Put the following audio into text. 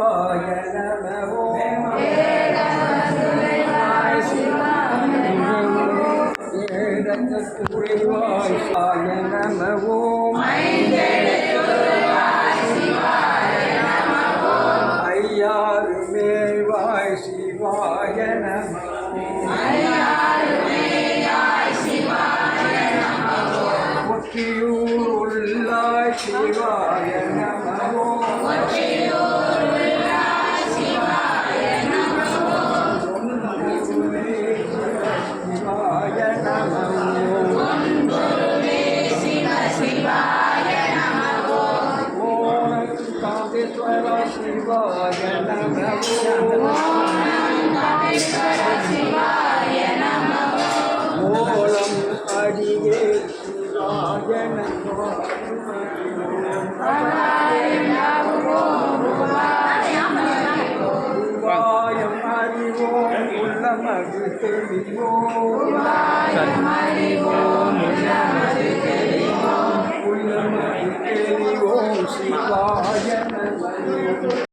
சிவாய நம ஓம் ஏடத்துறைவாய் சிவாய நம ஓம் ஐயாறு மேல்வாய் சிவாய நம ஒற்றியூர் உள்ளாய் சிவாய நம சிவாய நம சிவாய நம ஓலம் அடியே சிவாய நம உபாயம் அறிவோம் உள்ளமது தெளிவோம் உள்ளமது தெளிவோம் சிவாய நம